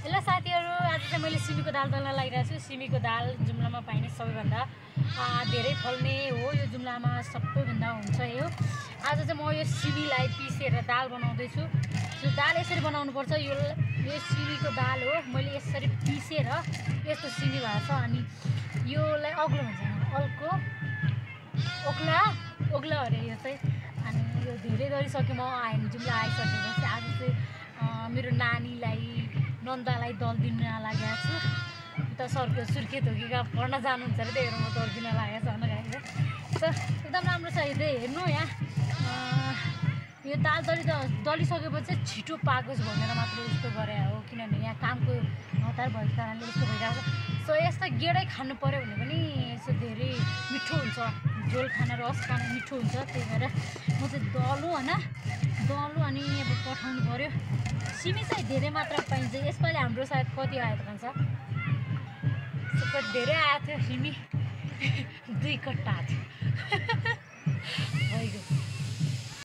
ल साथीहरु आज चाहिँ मैले सिमीको दाल दल्न लागिरहेको छु। सिमीको दाल जुम्लामा पाइने सबैभन्दा धेरै फल्ने हो। यो जुम्लामा सबैभन्दा हुन्छ यो। आज चाहिँ म यो सिमीलाई पिसेर दाल बनाउँदै छु। यो दाल यसरी बनाउनु पर्छ। यो सिमीको दाल हो। मैले यसरी पिसेर यस्तो सिमी भएको छ अनि योलाई अग्लो भन्छ अल्को ओग्ला अरे यो चाहिँ। अनि यो धेरै गरिसक्यो म जुम्ला आइसकेपछि आज चाहिँ मेरो नानीलाई नन्दालाई दल दिन लागेको छु। उता सुर्खेत हो कि पढ्न जानुहुन्छ अरे त्यही भएर म दल दिन लागेको छु गाइस। एकदम राम्रो छ। हेर्नु यहाँ यो दाल दलिसकेपछि छिटो पाकोस् भनेर मात्र यस्तो गरे हो। किनभने यहाँ कामको हतार भएको कारणले यस्तो भइरहेको छ। सो यस्तो गेडै खानु पर्यो भने पनि यसो धेरै मिठो हुन्छ। झोल खाना रस खाना मिठो हुन्छ। त्यही भएर म चाहिँ दलु होइन दलु अनि अब पठाउनु पर्यो। सिमी चाहिँ धेरै मात्रामा पाइन्छ। यसपालि हाम्रो सायद कति आयो त भन्छ धेरै आएको थियो सिमी 2 कट्टा आएको थियो।